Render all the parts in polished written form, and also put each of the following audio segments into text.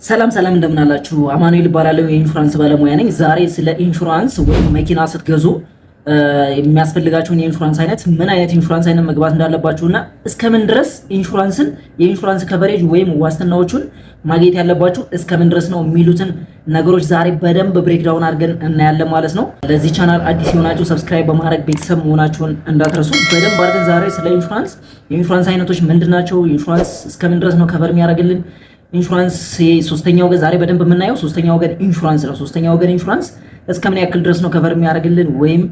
ሰላም እንደምን አላችሁ? አማኑኤል እባላለሁ የኢንሹራንስ ባለሙያ ነኝ። ዛሬ ስለ ኢንሹራንስ ወይም መኪና ስትገዙ የሚያስፈልጋችሁን የኢንሹራንስ አይነት ምን አይነት ኢንሹራንስ አይነት መግባት እንዳለባችሁና እስከምን ድረስ የኢንሹራንስ ከቨሬጅ ወይም ዋስትናዎቹን ማግኘት ያለባችሁ እስከምን ድረስ ነው የሚሉትን ነገሮች ዛሬ በደንብ ብሬክዳውን አድርገን እናያለን ማለት ነው። ለዚህ ቻናል አዲስ የሆናችሁ ሰብስክራይብ በማድረግ ቤተሰብ መሆናችሁን እንዳትረሱ። በደንብ አድርገን ዛሬ ስለ የኢንሹራንስ አይነቶች ምንድናቸው፣ ኢንሹራንስ እስከምን ድረስ ነው ከቨር የሚያደርግልን ኢንሹራንስ ሶስተኛ ወገን ዛሬ በደንብ የምናየው ሶስተኛ ወገን ኢንሹራንስ ነው። ሶስተኛ ወገን ኢንሹራንስ እስከምን ያክል ድረስ ነው ከቨር የሚያደርግልን ወይም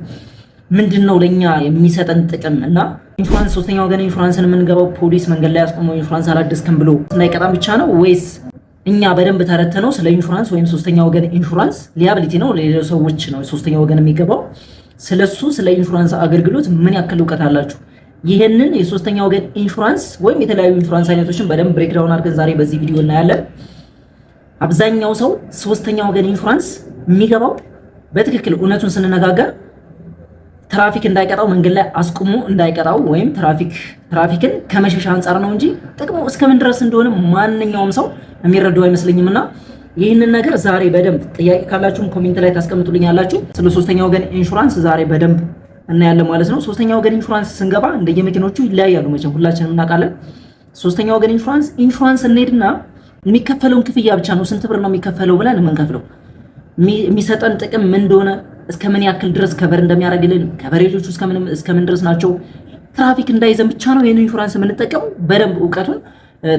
ምንድነው ለኛ የሚሰጠን ጥቅም እና ኢንሹራንስ ሶስተኛ ወገን ኢንሹራንስን የምንገባው ፖሊስ መንገድ ላይ አስቆመው ኢንሹራንስ አላደስክም ብሎ እንዳይቀጣም ብቻ ነው ወይስ እኛ በደንብ ተረተነው ስለ ኢንሹራንስ ወይም ሶስተኛ ወገን ኢንሹራንስ ሊያቢሊቲ ነው ለሌሎች ሰዎች ነው ሶስተኛ ወገን የሚገባው ስለሱ ስለ ኢንሹራንስ አገልግሎት ምን ያክል እውቀት አላችሁ? ይሄንን የሶስተኛ ወገን ኢንሹራንስ ወይም የተለያዩ ኢንሹራንስ አይነቶችን በደንብ ብሬክዳውን አድርገን ዛሬ በዚህ ቪዲዮ እናያለን። አብዛኛው ሰው ሶስተኛ ወገን ኢንሹራንስ የሚገባው በትክክል እውነቱን ስንነጋገር ትራፊክ እንዳይቀጣው መንገድ ላይ አስቁሞ እንዳይቀጣው ወይም ትራፊክን ከመሸሻ አንጻር ነው እንጂ ጥቅሙ እስከምን ድረስ እንደሆነ ማንኛውም ሰው የሚረዳው አይመስለኝምና ይህንን ነገር ዛሬ በደንብ ጥያቄ ካላችሁም ኮሜንት ላይ ታስቀምጡልኛላችሁ። ስለ ሶስተኛ ወገን ኢንሹራንስ ዛሬ በደንብ እናያለን ማለት ነው። ሶስተኛ ወገን ኢንሹራንስ ስንገባ እንደየመኪኖቹ ይለያያሉ። መቼም ሁላችንም እናውቃለን። ሶስተኛ ወገን ኢንሹራንስ እንሄድና የሚከፈለውን ክፍያ ብቻ ነው ስንት ብር ነው የሚከፈለው ብለን የምንከፍለው የሚሰጠን ጥቅም ምን እንደሆነ እስከምን ያክል ድረስ ከቨር እንደሚያደርግልን ከቨሬጆቹ እስከምን ድረስ ናቸው ትራፊክ እንዳይዘን ብቻ ነው ይሄን ኢንሹራንስ የምንጠቀመው። በደንብ እውቀቱን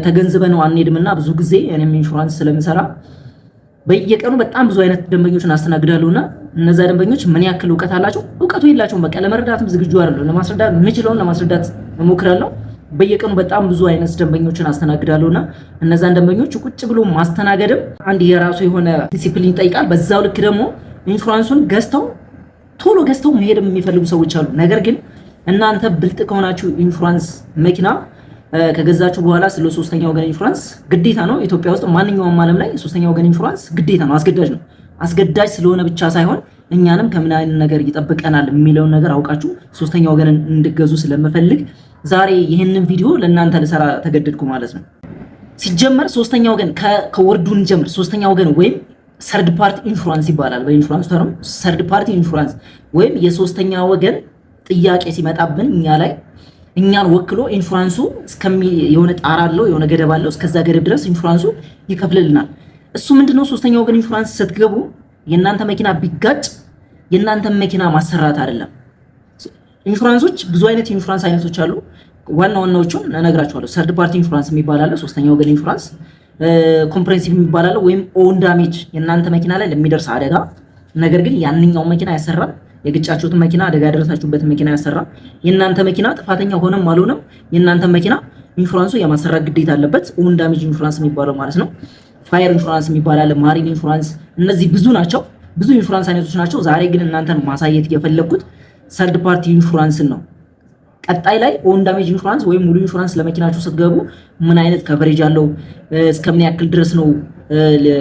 ተገንዝበነው አንሄድምና ብዙ ጊዜ እኔም ኢንሹራንስ ስለምሰራ በየቀኑ በጣም ብዙ አይነት ደንበኞችን አስተናግዳለሁና እነዛ ደንበኞች ምን ያክል እውቀት አላቸው? እውቀቱ የላቸውም። በቃ ለመረዳትም ዝግጁ አይደሉም። ለማስረዳት የምችለውን ለማስረዳት እሞክራለሁ። በየቀኑ በጣም ብዙ አይነት ደንበኞችን አስተናግዳለሁና እነዛን ደንበኞች ቁጭ ብሎ ማስተናገድም አንድ የራሱ የሆነ ዲሲፕሊን ይጠይቃል። በዛው ልክ ደግሞ ኢንሹራንሱን ቶሎ ገዝተው መሄድም የሚፈልጉ ሰዎች አሉ። ነገር ግን እናንተ ብልጥ ከሆናችሁ ኢንሹራንስ መኪና ከገዛችሁ በኋላ ስለ ሶስተኛ ወገን ኢንሹራንስ ግዴታ ነው። ኢትዮጵያ ውስጥ ማንኛውም ዓለም ላይ ሶስተኛ ወገን ኢንሹራንስ ግዴታ ነው፣ አስገዳጅ ነው። አስገዳጅ ስለሆነ ብቻ ሳይሆን እኛንም ከምን አይነት ነገር ይጠብቀናል የሚለውን ነገር አውቃችሁ ሶስተኛ ወገንን እንድገዙ ስለምፈልግ ዛሬ ይህንን ቪዲዮ ለእናንተ ልሰራ ተገደድኩ ማለት ነው። ሲጀመር ሶስተኛ ወገን ከወርዱን ጀምር። ሶስተኛ ወገን ወይም ሰርድ ፓርቲ ኢንሹራንስ ይባላል። በኢንሹራንስ ተርም ሰርድ ፓርቲ ኢንሹራንስ ወይም የሶስተኛ ወገን ጥያቄ ሲመጣብን እኛ ላይ እኛን ወክሎ ኢንሹራንሱ የሆነ ጣራ አለው፣ የሆነ ገደብ አለው። እስከዛ ገደብ ድረስ ኢንሹራንሱ ይከፍልልናል። እሱ ምንድነው? ሶስተኛ ወገን ኢንሹራንስ ስትገቡ የእናንተ መኪና ቢጋጭ የእናንተ መኪና ማሰራት አይደለም። ኢንሹራንሶች ብዙ አይነት ኢንሹራንስ አይነቶች አሉ። ዋናዎቹን እነግራችኋለሁ። ሰርድ ፓርቲ ኢንሹራንስ የሚባል አለ፣ ሶስተኛ ወገን ኢንሹራንስ ኮምፕሬሄንሲቭ የሚባል አለ፣ ወይም ኦን ዳሜጅ የእናንተ መኪና ላይ ለሚደርስ አደጋ ነገር ግን ያንኛው መኪና ያሰራል። የግጫችሁትን መኪና አደጋ ያደረሳችሁበትን መኪና ያሰራል። የእናንተ መኪና ጥፋተኛ ሆነም አልሆነም የእናንተ መኪና ኢንሹራንሱ የማሰራት ግዴታ አለበት። ኦን ዳሜጅ ኢንሹራንስ የሚባለው ማለት ነው። ፋየር ኢንሹራንስ የሚባል አለ፣ ማሪን ኢንሹራንስ። እነዚህ ብዙ ናቸው፣ ብዙ ኢንሹራንስ አይነቶች ናቸው። ዛሬ ግን እናንተን ማሳየት የፈለኩት ሰርድ ፓርቲ ኢንሹራንስን ነው። ቀጣይ ላይ ኦን ዳሜጅ ኢንሹራንስ ወይም ሙሉ ኢንሹራንስ ለመኪናችሁ ስትገቡ ምን አይነት ከቨሬጅ አለው፣ እስከምን ያክል ድረስ ነው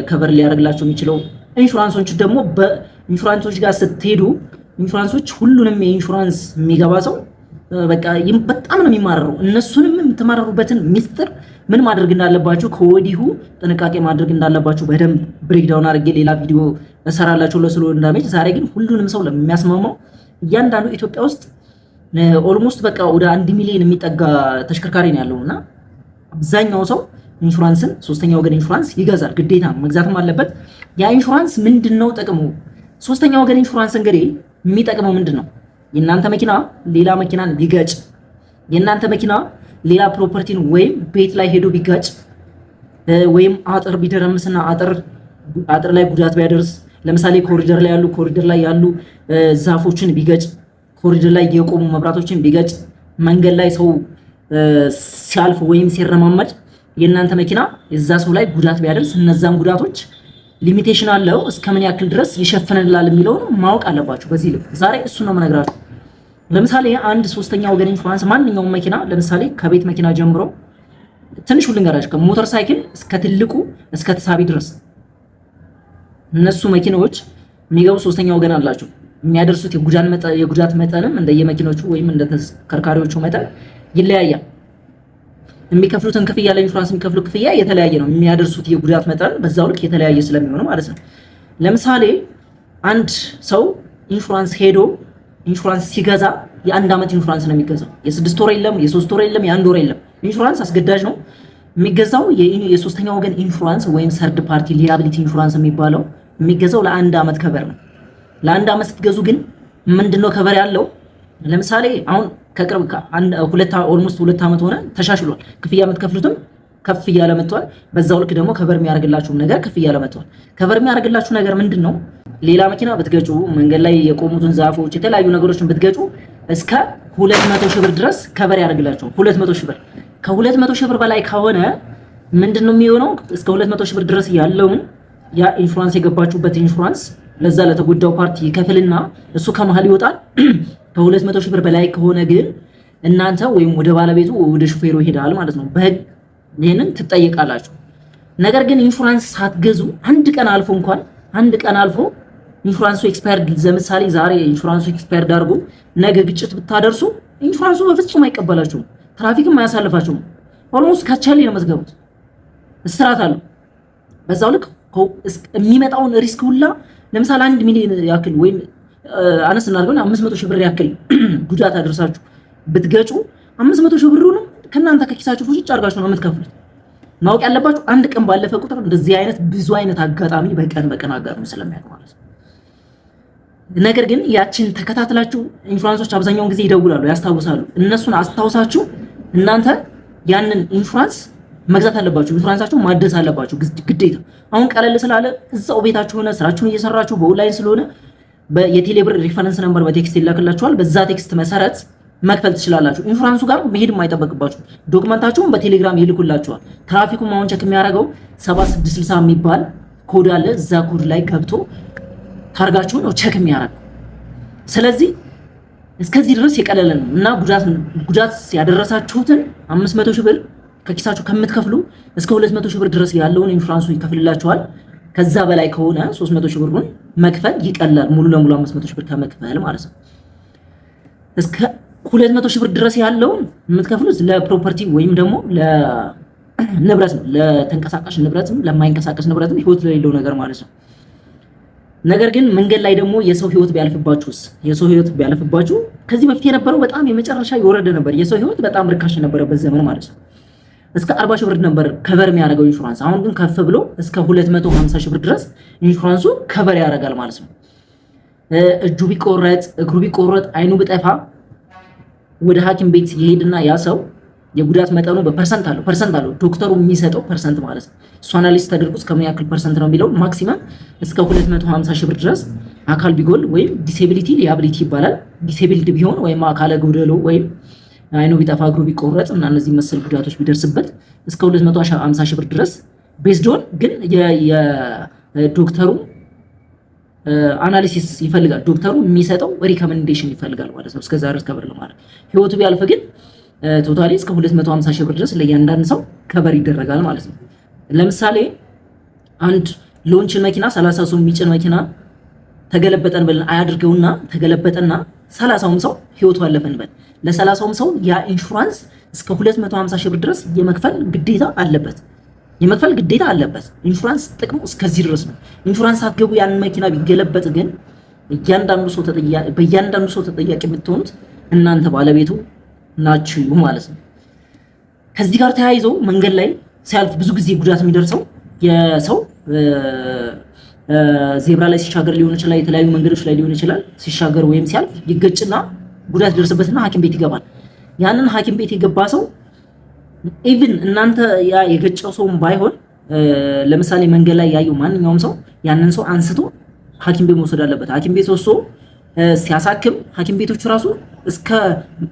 ከቨር ሊያደርግላቸው የሚችለው። ኢንሹራንሶች ደግሞ በኢንሹራንሶች ጋር ስትሄዱ ኢንሹራንሶች ሁሉንም የኢንሹራንስ የሚገባ ሰው በጣም ነው የሚማረረው። እነሱንም የምትማረሩበትን ሚስጥር ምን ማድረግ እንዳለባችሁ ከወዲሁ ጥንቃቄ ማድረግ እንዳለባችሁ በደንብ ብሬክዳውን አድርጌ ሌላ ቪዲዮ እሰራላችሁ ለስለ ኦን ዳሜጅ። ዛሬ ግን ሁሉንም ሰው ለሚያስማማው እያንዳንዱ ኢትዮጵያ ውስጥ ኦልሞስት በቃ ወደ 1 ሚሊዮን የሚጠጋ ተሽከርካሪ ነው ያለውና አብዛኛው ሰው ኢንሹራንስን ሶስተኛ ወገን ኢንሹራንስ ይገዛል። ግዴታ መግዛትም አለበት። ያ ኢንሹራንስ ምንድነው ጥቅሙ? ሶስተኛ ወገን ኢንሹራንስ እንግዲህ የሚጠቅመው ምንድነው? የእናንተ መኪና ሌላ መኪናን ቢገጭ፣ የእናንተ መኪና ሌላ ፕሮፐርቲን ወይም ቤት ላይ ሄዶ ቢጋጭ፣ ወይም አጥር ቢደረምስና አጥር ላይ ጉዳት ቢያደርስ፣ ለምሳሌ ኮሪደር ላይ ያሉ ዛፎችን ቢገጭ፣ ኮሪደር ላይ የቆሙ መብራቶችን ቢገጭ፣ መንገድ ላይ ሰው ሲያልፍ ወይም ሲረማመድ የእናንተ መኪና እዛ ሰው ላይ ጉዳት ቢያደርስ እነዛን ጉዳቶች ሊሚቴሽን አለው እስከምን ያክል ድረስ ይሸፍንላል የሚለውን ማወቅ አለባችሁ። በዚህ ልክ ዛሬ እሱ ነው የምነግራችሁ። ለምሳሌ አንድ ሶስተኛ ወገን ኢንሹራንስ ማንኛውም መኪና ለምሳሌ ከቤት መኪና ጀምሮ ትንሹ ልንገራችሁ፣ ከሞተር ሳይክል እስከ ትልቁ እስከ ተሳቢ ድረስ እነሱ መኪናዎች የሚገቡ ሶስተኛ ወገን አላቸው። የሚያደርሱት የጉዳት መጠንም እንደየመኪኖቹ ወይም እንደ ተሽከርካሪዎቹ መጠን ይለያያል። የሚከፍሉትን ክፍያ ለኢንሹራንስ የሚከፍሉ ክፍያ የተለያየ ነው። የሚያደርሱት የጉዳት መጠን በዛው ልክ የተለያየ ስለሚሆን ማለት ነው። ለምሳሌ አንድ ሰው ኢንሹራንስ ሄዶ ኢንሹራንስ ሲገዛ የ1 ዓመት ኢንሹራንስ ነው የሚገዛው። የ6 ወር የለም፣ የ3 ወር የለም፣ የ1 ወር የለም። ኢንሹራንስ አስገዳጅ ነው የሚገዛው። የሶስተኛ ወገን ኢንሹራንስ ወይም ሰርድ ፓርቲ ሊያቢሊቲ ኢንሹራንስ የሚባለው የሚገዛው ለ1 ዓመት ከቨር ነው። ለ1 ዓመት ስትገዙ ግን ምንድነው ከቨር ያለው? ለምሳሌ አሁን ከቅርብ ኦልሞስት 2 ዓመት ሆነ ተሻሽሏል። ክፍያ የምትከፍሉትም ከፍ እያለ መጥቷል። በዛው ልክ ደግሞ ከቨር የሚያደርግላችሁም ነገር ከፍ እያለ መጥቷል። ከቨር የሚያደርግላችሁ ነገር ምንድነው? ሌላ መኪና ብትገጩ፣ መንገድ ላይ የቆሙትን ዛፎች፣ የተለያዩ ነገሮችን ብትገጩ እስከ 200 ሺህ ብር ድረስ ከቨር ያደርግላችኋል። 200 ሺህ ብር ከ200 ሺህ ብር በላይ ከሆነ ምንድነው የሚሆነው? እስከ 200 ሺህ ብር ድረስ ያለውን ያ ኢንሹራንስ የገባችሁበት ኢንሹራንስ ለዛ ለተጎዳው ፓርቲ ይከፍልና እሱ ከመሃል ይወጣል። ከ200 ሺህ ብር በላይ ከሆነ ግን እናንተ ወይም ወደ ባለቤቱ ወደ ሹፌሩ ይሄዳል ማለት ነው። በህግ ይሄንን ትጠየቃላችሁ። ነገር ግን ኢንሹራንስ ሳትገዙ አንድ ቀን አልፎ ኢንሹራንሱ ኤክስፓየርድ፣ ለምሳሌ ዛሬ ኢንሹራንሱ ኤክስፓየርድ አድርጎ ነገ ግጭት ብታደርሱ ኢንሹራንሱ በፍጹም አይቀበላችሁም፣ ትራፊክም አያሳልፋችሁም። ኦልሞስት ካቻሌ ነው የምትገቡት። እስራት አለው። በዛው ልክ የሚመጣውን ሪስክ ሁላ ለምሳሌ 1 ሚሊዮን ያክል ወይም አነስ እናድርገው 500 ሺህ ብር ያክል ጉዳት አድርሳችሁ ብትገጩ 500 ሺህ ብሩንም ከናንተ ከኪሳችሁ ፍጭ አድርጋችሁ ነው የምትከፍሉት። ማወቅ ያለባችሁ አንድ ቀን ባለፈ ቁጥር እንደዚህ አይነት ብዙ አይነት አጋጣሚ በቀን አጋጣሚ ስለሚያውቅ ማለት ነው። ነገር ግን ያችን ተከታትላችሁ ኢንሹራንሶች አብዛኛውን ጊዜ ይደውላሉ፣ ያስታውሳሉ። እነሱን አስታውሳችሁ እናንተ ያንን ኢንሹራንስ መግዛት አለባችሁ። ኢንሹራንሳችሁ ማደስ አለባችሁ ግዴታ። አሁን ቀለል ስላለ እዛው ቤታችሁ ሆነ ስራችሁን እየሰራችሁ በኦንላይን ስለሆነ የቴሌብር ሪፈረንስ ነምበር በቴክስት ይላክላችኋል። በዛ ቴክስት መሰረት መክፈል ትችላላችሁ። ኢንሹራንሱ ጋር መሄድም አይጠበቅባችሁ። ዶክመንታችሁን በቴሌግራም ይልኩላችኋል። ትራፊኩም አሁን ቸክ የሚያደርገው 7660 የሚባል ኮድ አለ። እዛ ኮድ ላይ ገብቶ ታርጋችሁን ነው ቸክ የሚያደርገው። ስለዚህ እስከዚህ ድረስ የቀለለ ነው እና ጉዳት ያደረሳችሁትን 500 ሺህ ብር ከኪሳችሁ ከምትከፍሉ እስከ 200 ሺህ ብር ድረስ ያለውን ኢንሹራንሱ ይከፍልላችኋል። ከዛ በላይ ከሆነ 300 ሺህ ብሩን መክፈል ይቀላል። ሙሉ ለሙሉ 500 ሺህ ብር ከመክፈል ማለት ነው። እስከ 200 ሺህ ብር ድረስ ያለውን የምትከፍሉት ለፕሮፐርቲ ወይም ደግሞ ለንብረት ነው። ለተንቀሳቃሽ ንብረትም ለማይንቀሳቀስ ንብረትም ህይወት ለሌለው ነገር ማለት ነው። ነገር ግን መንገድ ላይ ደግሞ የሰው ህይወት ቢያልፍባችሁ ከዚህ በፊት የነበረው በጣም የመጨረሻ የወረደ ነበር። የሰው ህይወት በጣም ርካሽ የነበረበት ዘመን ማለት ነው። እስከ 40 ሺህ ብር ነበር ከቨር የሚያደርገው ኢንሹራንስ። አሁን ግን ከፍ ብሎ እስከ 250 ሺህ ብር ድረስ ኢንሹራንሱ ከቨር ያደርጋል ማለት ነው። እጁ ቢቆረጥ፣ እግሩ ቢቆረጥ፣ አይኑ ቢጠፋ ወደ ሐኪም ቤት ይሄድና ያ ሰው የጉዳት መጠኑ በፐርሰንት አለው ዶክተሩ የሚሰጠው ፐርሰንት ማለት ነው። እሱ አናሊስት ተደርጎ እስከ ምን ያክል ፐርሰንት ነው የሚለው ማክሲመም እስከ 250 ሺህ ብር ድረስ አካል ቢጎል ወይም ዲሴቢሊቲ ሊያቢሊቲ ይባላል። ዲሴቢሊቲ ቢሆን ወይም አካለ ጎደሎ ወይም አይኑ ቢጠፋ እግሩ ቢቆረጥ እና እነዚህ መሰል ጉዳቶች ቢደርስበት እስከ 250 ሺህ ብር ድረስ ቤዝዶን ግን የዶክተሩ አናሊሲስ ይፈልጋል። ዶክተሩ የሚሰጠው ሪኮሜንዴሽን ይፈልጋል ማለት ነው። እስከዛ ድረስ ከበር ለማድረግ ህይወቱ ቢያልፍ ግን ቶታሊ እስከ 250 ሺህ ብር ድረስ ለእያንዳንዱ ሰው ከበር ይደረጋል ማለት ነው። ለምሳሌ አንድ ሎንችን መኪና 30 ሰው የሚጭን መኪና ተገለበጠን ብለን አያድርገውና ተገለበጠና 30ውም ሰው ህይወቱ አለፈን በል ለ30ውም ሰው ያ ኢንሹራንስ እስከ 250 ሺህ ብር ድረስ የመክፈል ግዴታ አለበት። ኢንሹራንስ ጥቅሙ እስከዚህ ድረስ ነው። ኢንሹራንስ አትገቡ ያን መኪና ቢገለበጥ ግን በእያንዳንዱ ሰው ተጠያቂ የምትሆኑት እናንተ ባለቤቱ ናችሁ ማለት ነው። ከዚህ ጋር ተያይዞ መንገድ ላይ ሲያልፍ ብዙ ጊዜ ጉዳት የሚደርሰው የሰው ዜብራ ላይ ሲሻገር ሊሆን ይችላል፣ የተለያዩ መንገዶች ላይ ሊሆን ይችላል። ሲሻገር ወይም ሲያልፍ ይገጭና ጉዳት ይደርስበትና ሐኪም ቤት ይገባል። ያንን ሐኪም ቤት የገባ ሰው ኢቭን እናንተ ያ የገጨው ሰውም ባይሆን ለምሳሌ መንገድ ላይ ያየው ማንኛውም ሰው ያንን ሰው አንስቶ ሐኪም ቤት መውሰድ አለበት። ሐኪም ቤት ወስዶ ሲያሳክም ሐኪም ቤቶቹ ራሱ እስከ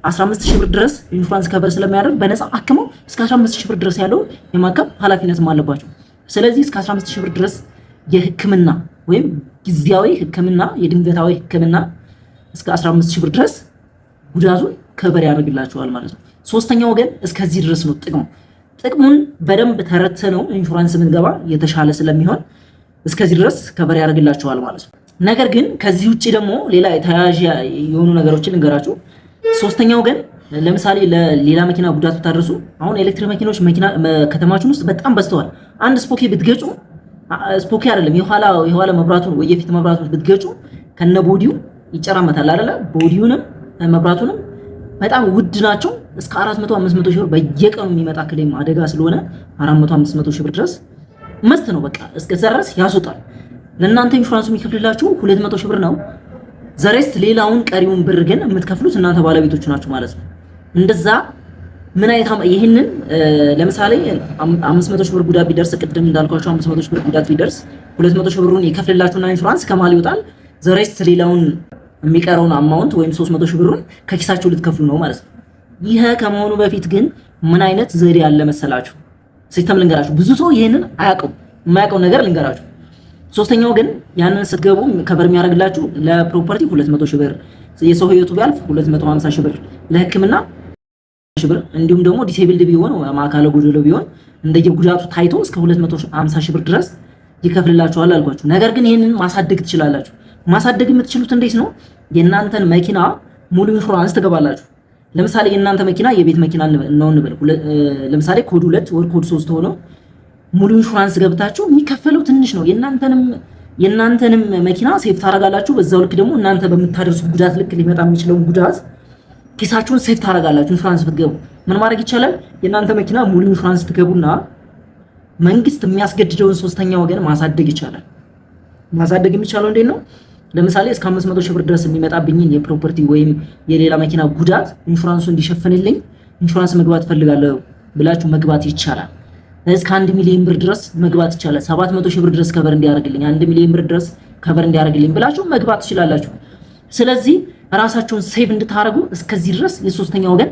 15000 ብር ድረስ ኢንሹራንስ ከቨር ስለሚያደርግ በነፃ አክመው እስከ 15000 ብር ድረስ ያለው የማከም ኃላፊነትም አለባቸው። ስለዚህ እስከ 15000 ብር ድረስ የህክምና ወይም ጊዜያዊ ህክምና የድንገታዊ ህክምና እስከ 15000 ብር ድረስ ጉዳቱን ከቨር ያደርግላቸዋል ማለት ነው። ሶስተኛው ወገን እስከዚህ ድረስ ነው ጥቅሙን በደንብ ተረተነው ኢንሹራንስ ምንገባ የተሻለ ስለሚሆን እስከዚህ ድረስ ከቨር ያደርግላቸዋል ማለት ነው። ነገር ግን ከዚህ ውጪ ደግሞ ሌላ ተያያዥ የሆኑ ነገሮችን እንገራችሁ። ሶስተኛው ወገን ለምሳሌ ለሌላ መኪና ጉዳት ብታደርሱ አሁን ኤሌክትሪክ መኪኖች ከተማችን ውስጥ በጣም በዝተዋል። አንድ ስፖኬ ብትገጩ ስፖኬ አይደለም የኋላ መብራቱን ወይ የፊት መብራቱን ብትገጩ ከነ ቦዲው ይጨራመታል አይደለ? ቦዲውንም መብራቱንም በጣም ውድ ናቸው። እስከ 400 500 ሺህ ብር በየቀኑ የሚመጣ ክሌም አደጋ ስለሆነ 400 500 ሺህ ብር ድረስ መስት ነው። በቃ እስከዛ ድረስ ያስወጣል። ለእናንተ ኢንሹራንሱ የሚከፍልላችሁ 200 ሺህ ብር ነው። ዘሬስት ሌላውን ቀሪውን ብር ግን የምትከፍሉት እናንተ ባለቤቶቹ ናችሁ ማለት ነው። እንደዛ ምን አይነት ይሄንን ለምሳሌ 500 ሺህ ብር ጉዳት ቢደርስ ቅድም እንዳልኳችሁ 500 ሺህ ብር ጉዳት ቢደርስ 200 ሺህ ብሩን ይከፍልላችሁና ኢንሹራንስ ከማል ይወጣል። ዘሬስት ሌላውን የሚቀረውን አማውንት ወይም 300 ሺህ ብሩን ከኪሳችሁ ልትከፍሉ ነው ማለት ነው። ይሄ ከመሆኑ በፊት ግን ምን አይነት ዘዴ ያለ መሰላችሁ? ሲስተም ልንገራችሁ። ብዙ ሰው ይሄንን አያውቀው። የማያውቀው ነገር ልንገራችሁ። ሶስተኛው ግን ያንን ስትገቡ ከቨር የሚያደርግላችሁ ለፕሮፐርቲ 200 ሺህ ብር፣ የሰው ህይወቱ ቢያልፍ 250 ሺህ ብር፣ ለህክምና ሺህ ብር እንዲሁም ደግሞ ዲሴብልድ ቢሆን አካለ ጎደሎ ቢሆን እንደየጉዳቱ ታይቶ እስከ 250 ሺህ ብር ድረስ ይከፍልላችኋል አልኳችሁ። ነገር ግን ይሄንን ማሳደግ ትችላላችሁ። ማሳደግ የምትችሉት እንዴት ነው? የእናንተን መኪና ሙሉ ኢንሹራንስ ትገባላችሁ። ለምሳሌ የእናንተ መኪና የቤት መኪና ነው እንበል። ለምሳሌ ኮድ 2 ወር ኮድ 3 ሆኖ ሙሉ ኢንሹራንስ ገብታችሁ የሚከፈለው ትንሽ ነው። የእናንተንም መኪና ሴፍ ታደርጋላችሁ። በዛው ልክ ደግሞ እናንተ በምታደርሱ ጉዳት ልክ ሊመጣ የሚችለውን ጉዳት ኪሳችሁን ሴፍ ታደርጋላችሁ። ኢንሹራንስ ብትገቡ ምን ማድረግ ይቻላል? የእናንተ መኪና ሙሉ ኢንሹራንስ ትገቡና መንግስት የሚያስገድደውን ሶስተኛ ወገን ማሳደግ ይቻላል። ማሳደግ የሚቻለው እንዴት ነው? ለምሳሌ እስከ 500 ሺህ ብር ድረስ የሚመጣብኝን የፕሮፐርቲ ወይም የሌላ መኪና ጉዳት ኢንሹራንሱ እንዲሸፍንልኝ ኢንሹራንስ መግባት ፈልጋለሁ ብላችሁ መግባት ይቻላል። እስከ 1 ሚሊዮን ብር ድረስ መግባት ይቻላል። 700 ሺህ ብር ድረስ ከቨር እንዲያደርግልኝ 1 ሚሊዮን ብር ድረስ ከቨር እንዲያደርግልኝ ብላችሁ መግባት ትችላላችሁ። ስለዚህ ራሳችሁን ሴቭ እንድታደርጉ እስከዚህ ድረስ የሶስተኛ ወገን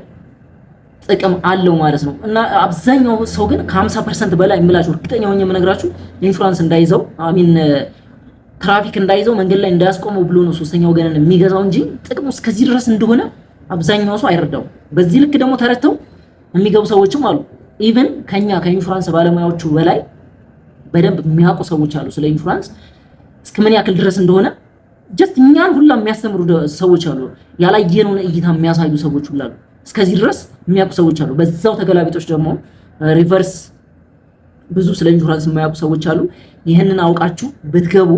ጥቅም አለው ማለት ነው። እና አብዛኛው ሰው ግን ከ50% በላይ የምላችሁ እርግጠኛ ሆኜ የምነግራችሁ ኢንሹራንስ እንዳይዘው ትራፊክ እንዳይዘው መንገድ ላይ እንዳያስቆመው ብሎ ነው ሶስተኛ ወገንን የሚገዛው እንጂ ጥቅሙ እስከዚህ ድረስ እንደሆነ አብዛኛው ሰው አይረዳው። በዚህ ልክ ደግሞ ተረድተው የሚገቡ ሰዎችም አሉ። ኢቭን ከኢንሹራንስ ባለሙያዎቹ በላይ በደንብ የሚያውቁ ሰዎች አሉ። ስለ ኢንሹራንስ እስከምን ያክል ድረስ እንደሆነ ጀስት እኛን ሁላ የሚያስተምሩ ሰዎች አሉ። ያላየነውን እይታ የሚያሳዩ ሰዎች ሁላ አሉ። እስከዚህ ድረስ የሚያውቁ ሰዎች አሉ። በዛው ተገላቢጦች ደግሞ ሪቨርስ ብዙ ስለ ኢንሹራንስ የማያውቁ ሰዎች አሉ። ይህንን አውቃችሁ ብትገቡ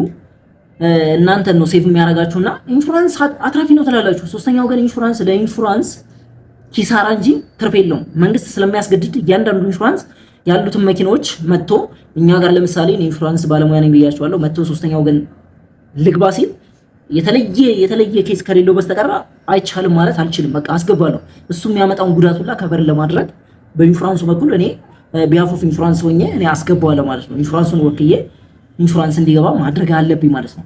እናንተን ነው ሴፍ የሚያደርጋችሁና ኢንሹራንስ አትራፊ ነው ትላላችሁ። ሶስተኛ ወገን ኢንሹራንስ ለኢንሹራንስ ኪሳራ እንጂ ትርፍ የለውም። መንግስት ስለሚያስገድድ እያንዳንዱ ኢንሹራንስ ያሉትን መኪኖች መጥቶ እኛ ጋር ለምሳሌ ኢንሹራንስ ባለሙያ ነኝ ብያቸዋለሁ። መጥቶ ሶስተኛ ወገን ልግባ ሲል የተለየ ኬስ ከሌለው በስተቀር አይቻልም ማለት አልችልም። በቃ አስገባለሁ። እሱ የሚያመጣውን ጉዳት ሁላ ከቨር ለማድረግ በኢንሹራንሱ በኩል እኔ ቢሃፍ ኦፍ ኢንሹራንስ ሆኜ እኔ አስገባዋለሁ ማለት ነው። ኢንሹራንሱን ወክዬ ኢንሹራንስ እንዲገባ ማድረግ አለብኝ ማለት ነው።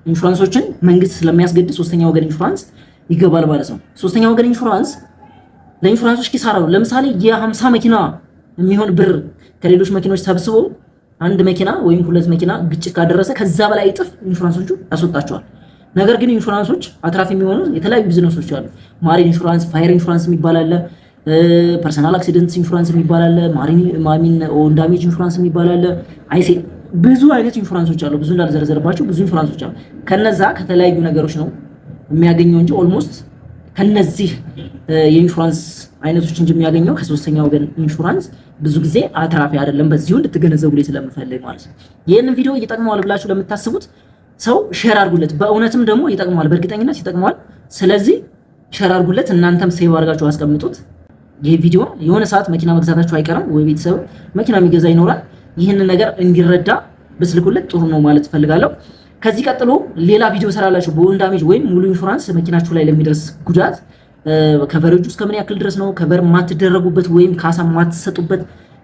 ኢንሹራንሶችን መንግስት ስለሚያስገድድ ሶስተኛ ወገን ኢንሹራንስ ይገባል ማለት ነው። ሶስተኛ ወገን ኢንሹራንስ ለኢንሹራንሶች ኪሳራ ነው። ለምሳሌ የ50 መኪና የሚሆን ብር ከሌሎች መኪኖች ሰብስቦ አንድ መኪና ወይም 2 መኪና ግጭት ካደረሰ ከዛ በላይ እጥፍ ኢንሹራንሶቹ ያስወጣቸዋል። ነገር ግን ኢንሹራንሶች አትራፊ የሚሆኑ የተለያዩ ቢዝነሶች አሉ። ማሪን ኢንሹራንስ፣ ፋየር ኢንሹራንስ የሚባል አለ፣ ፐርሰናል አክሲደንት ኢንሹራንስ የሚባል አለ፣ ማሪን ኦን ዳሜጅ ኢንሹራንስ የሚባል አለ፣ ብዙ አይነት ኢንሹራንሶች አሉ። ብዙ እንዳልዘረዘርባቸው ብዙ ኢንሹራንሶች አሉ። ከነዛ ከተለያዩ ነገሮች ነው የሚያገኘው እንጂ ኦልሞስት ከነዚህ የኢንሹራንስ አይነቶች እንጂ የሚያገኘው ከሶስተኛ ወገን ኢንሹራንስ ብዙ ጊዜ አትራፊ አይደለም። በዚሁ እንድትገነዘቡ ስለምፈልግ ማለት ነው። ይህንን ቪዲዮ ይጠቅመዋል ብላችሁ ለምታስቡት ሰው ሼር አድርጉለት። በእውነትም ደግሞ ይጠቅመዋል፣ በእርግጠኝነት ይጠቅመዋል። ስለዚህ ሼር አድርጉለት። እናንተም ሴቭ አድርጋችሁ አስቀምጡት። ይህ ቪዲዮ የሆነ ሰዓት መኪና መግዛታችሁ አይቀርም ወይ ቤተሰብ መኪና የሚገዛ ይኖራል። ይህንን ነገር እንዲረዳ ብስልኩለት ጥሩ ነው ማለት ፈልጋለሁ። ከዚህ ቀጥሎ ሌላ ቪዲዮ ሰራላችሁ በኦን ዳሜጅ ወይም ሙሉ ኢንሹራንስ መኪናችሁ ላይ ለሚደርስ ጉዳት ከቨሬጁ እስከ ምን ያክል ድረስ ነው ከቨር የማትደረጉበት ወይም ካሳ የማትሰጡበት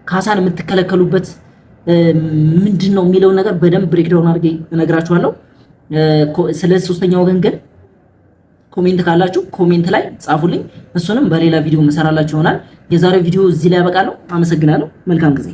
ካሳን የምትከለከሉበት ምንድን ነው የሚለውን ነገር በደንብ ብሬክዳውን አድርጌ እነግራችኋለሁ። ስለዚህ ሶስተኛ ወገን ግን ኮሜንት ካላችሁ ኮሜንት ላይ ጻፉልኝ። እሱንም በሌላ ቪዲዮ መሰራላችሁ ይሆናል። የዛሬው ቪዲዮ እዚህ ላይ ያበቃለሁ። አመሰግናለሁ። መልካም ጊዜ